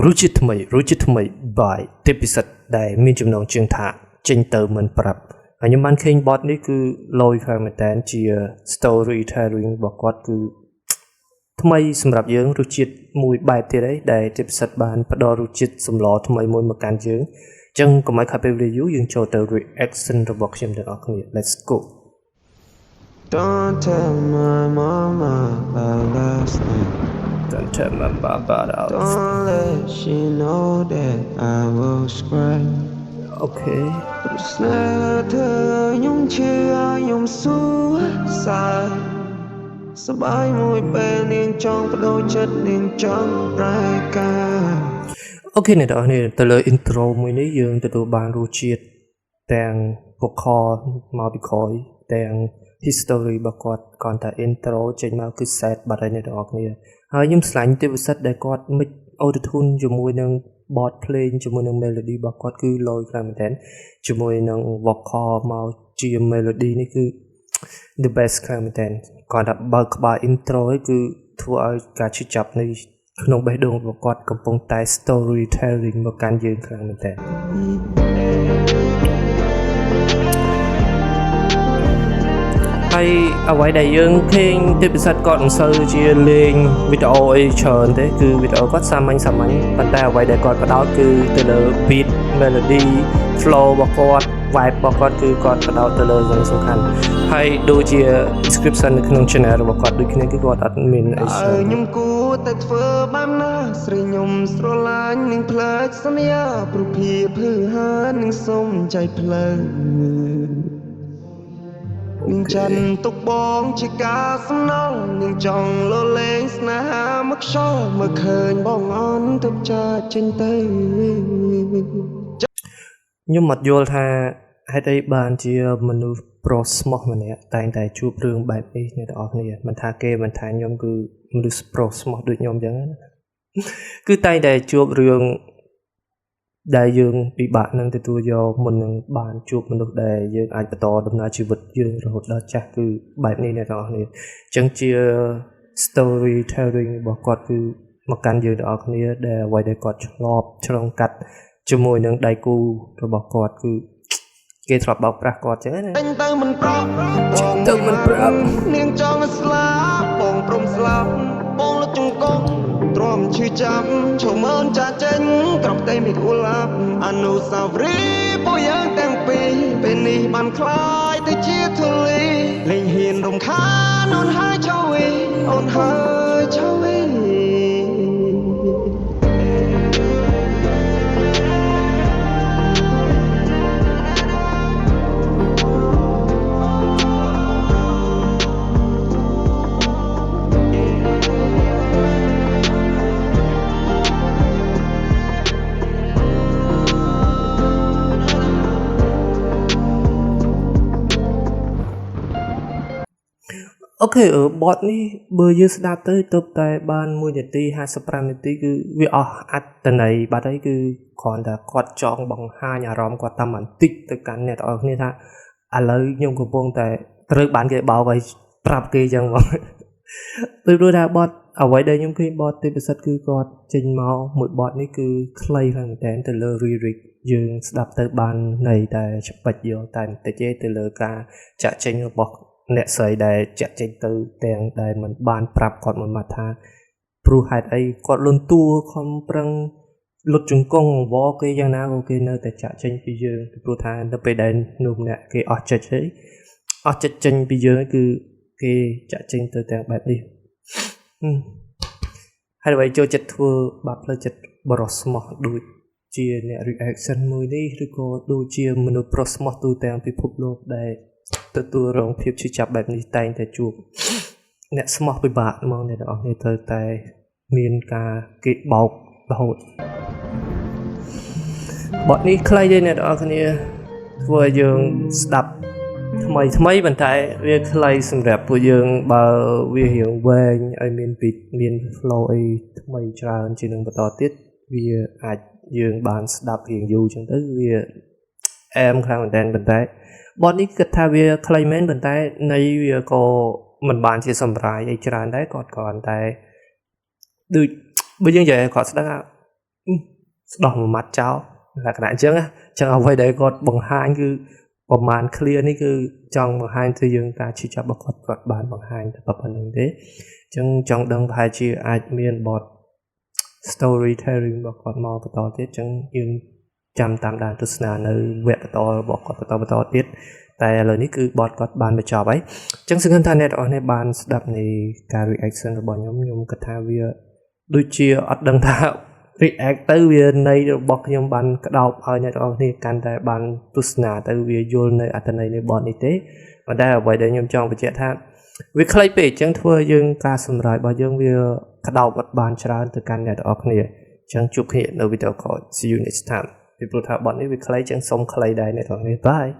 Rujitថ្មី by ទេពពិសិដ្ឋដែលមានចំណងជើងថាចេញទៅមិនប្រាប់ហើយខ្ញុំបានឃើញ bot នេះគឺលយខ្លាំងមែនតើជា storytelling របស់គាត់គឺថ្មីសម្រាប់យើងរសជាតិមួយបែបទៀតដែរទេពពិសិដ្ឋបានផ្ដល់រសជាតិសម្លថ្មីមួយមកកាន់យើងអញ្ចឹងកុំឲ្យខាត់ពេល review យើងចូលទៅ reaction របស់ខ្ញុំទាំងអស់គ្នា let's go Don't tell my mama about last night. Don't tell my mama about Don't let she know that I will cry. Okay ស្នេហ៍thើខ្ញុំឈឺខ្ញុំសួរសាសប្បាយមួយពេលនាងចង់បដូរចិត្តនាងចង់ប្រែការអូខេអ្នកនរគ្នាទៅលើ intro មួយនេះយើងទទួលបានរសជាតិទាំង vocal មកពីក្រោយទាំង history របស់គាត់គ្រាន់តែ intro ចេញមកគឺ set បាត់ហើយអ្នកនរគ្នាហើយខ្ញុំឆ្លាញ់ទេពវិសិដ្ឋដែលគាត់ mix auto tune ជាមួយនឹង board playing ជាមួយនឹង melody របស់គាត់គឺលយខ្លាំងមែនទែនជាមួយនឹង vocal មកជា melody នេះគឺ the best ខ្លាំងមែនទែនគ្រាន់តែបើកក្បាល intro ឯងគឺធ្វើឲ្យការឈឺចាប់នៃក្នុងបេះដូងរបស់គាត់កំពុងតែ storytelling មកកាន់យើងខ្លាំងមែនទែនហើយអ្វីដែលយើងឃើញទេពពិសិដ្ឋគាត់មិនសូវជាលេងវីដេអូអីច្រើនទេគឺវីដេអូគាត់សាមញ្ញប៉ុន្តែអ្វីដែលគាត់បដោតគឺទៅលើ beat melody flow របស់គាត់ vibe របស់គាត់គឺគាត់បដោតទៅលើរឿងសំខាន់ហើយដូចជា description នៅក្នុង channel របស់គាត់ដូចគ្នាគឺគាត់អត់មានអីច្រើនខ្ញុំគួរតែធ្វើបែបណាស្រីខ្ញុំស្រឡាញ់នឹងផ្លែកសន្យាព្រោះភាពហឺហានឹងសុំใจផ្លូវនឹងចាន់ទុកបងជាការសំណងនឹងចង់លលេងស្នេហាមកខ្យល់មកឃើញបងអន់ទុកចាចេញទៅខ្ញុំអត់យល់ថាហេតុអីបានជាមនុស្សប្រុសស្មោះម្នាក់តែងតែជួបរឿងបែបនេះអ្នកទាំងអស់គ្នាមិនថាគេមិនថាខ្ញុំគឺមនុស្សប្រុសស្មោះដូចខ្ញុំអញ្ចឹងណាគឺតែងតែជួបរឿងដែលយើងពិបាកនឹងទទួលយកមុននឹងបានជួបមនុស្សដែលយើងអាចបន្តដំណើរជីវិតយើងរហូតដល់ចាស់គឺបែបនេះអ្នកទាំងអស់គ្នាអញ្ចឹងជា storytelling របស់គាត់គឺមកកាន់យើងទាំងអស់គ្នាដែលអ្វីដែលគាត់ឆ្លប់ឆ្លងកាត់ជាមួយនឹងដៃគូរបស់គាត់គឺគេធ្លាប់បោកប្រាស់គាត់អញ្ចឹងណាទៅមិនប្រាប់នាងចង់ស្លាប់បងព្រមស្លាប់បងលុតចង្គង់ទ្រាំឈឺចាប់ឈប់មើលចាចេញក្រំតែមិនអ៊ូឡាប់អនុស្សាវរីយ៍ពួកយើងទាំងពីរពេលនេះបានคล้ายទៅជាធូលីលេងហ៊ានរំខានអូនហើយចៅវីអូនហើយចៅវីអូខេbot នេះបើយើងស្ដាប់ទៅទើបតែបាន1នាទី55នាទីគឺវាអស់អត្ថន័យបាត់ហើយគឺគ្រាន់តែគាត់ចង់បង្ហាញអារម្មណ៍គាត់តាមបន្តិចទៅកាន់អ្នកទាំងអស់គ្នាថាឥឡូវខ្ញុំកំពុងតែត្រូវបានគេបោកឲ្យប្រាប់គេចឹងបងពីព្រោះថា bot អ្វីដែលខ្ញុំឃើញ bot ទេពពិសិដ្ឋគឺគាត់ចេញមកមួយ bot នេះគឺខ្លីខ្លាំងមែនទែនទៅលើ lyric យើងស្ដាប់ទៅបានន័យតែច្បិចយកតែបន្តិចទេទៅលើការចាក់ចេញរបស់អ្នកស្រីដែលចាក់ចេញទៅទាំងដែលមិនបានប្រាប់គាត់មួយម៉ាត់ថាព្រោះហេតុអីគាត់លន់តួខំប្រឹងលុតជង្គង់អង្វរគេយ៉ាងណាក៏គេនៅតែចាក់ចេញពីយើងព្រោះថានៅពេលដែលនោះម្នាក់គេអស់ចិត្តហើយអស់ចិត្តចេញពីយើងគឺគេចាក់ចេញទៅទាំងបែបនេះហើយអ្វីចូលចិត្តធ្វើបាបផ្លូវចិត្តបរោះស្មោះដូចជាអ្នក reaction មួយនេះឬក៏ដូចជាមនុស្សប្រុសស្មោះទូទាំងពិភពលោកដែលទទួលរងភាពឈឺចាប់បែបនេះតែងតែជួបអ្នកស្មោះពិបាកហ្មងអ្នកទាំងអស់គ្នាត្រូវតែមានការគេបោករហូតបទនេះខ្លីទេអ្នកទាំងអស់គ្នាធ្វើឲ្យយើងស្ដាប់ថ្មីប៉ុន្តែវាខ្លីសម្រាប់ពួកយើងបើវារៀងវែងឲ្យមាន beat មាន flow អីថ្មីច្រើនជាងនឹងបន្តទៀតវាអាចយើងបានស្ដាប់រៀងយូរចឹងទៅវាអែមខ្លាំងមែនប៉ុន្តែបទនេះគិតថាវាខ្លីមែនប៉ុន្តែន័យវាក៏មិនបានជាសម្រាយអីច្រើនដែរគាត់គ្រាន់តែដូចបើយើងនិយាយគាត់ស្ដឹង ស្ដោះមួយម៉ាត់ចោលលក្ខណៈអញ្ចឹងចឹងអ្វីដែលគាត់បង្ហាញគឺប្រមាណ clear នេះគឺចង់បង្ហាញទៅយើងការឈឺចាប់របស់គាត់បានបង្ហាញតែប៉ុណ្្នឹងទេចឹងចង់ដឹងប្រហែលជាអាចមានបទ storytelling របស់គាត់មកបន្តទៀតចឹងយើងចាំតាមដានទស្សនានៅវគ្គបន្តរបស់គាត់បន្តទៀតតែឥឡូវនេះគឺបទគាត់បានបញ្ចប់ហើយចឹងសង្ឃឹមថាអ្នកទាំងអស់គ្នាបានស្ដាប់នៃការ reaction របស់ខ្ញុំគិតថាវាដូចជាអត់ដឹងថា react ទៅវានៃរបស់ខ្ញុំបានក្តោបឲ្យអ្នកទាំងអស់គ្នាកាន់តែបានទស្សនាទៅវាយល់នៅអត្ថន័យនៃបទនេះទេប៉ុន្តែអ្វីដែលខ្ញុំចង់បញ្ជាក់ថាវាខ្លីពេកអញ្ចឹងធ្វើឲ្យយើងការសម្រាយរបស់យើងវាក្តោបអត់បានច្រើនទៅកាន់អ្នកទាំងអស់គ្នាអញ្ចឹងជួបគ្នានៅវីដេអូក្រោយ see you next time ពីព្រោះថាបទនេះវាខ្លីអញ្ចឹងសូមខ្លីដែរអ្នកទាំងអស់គ្នា bye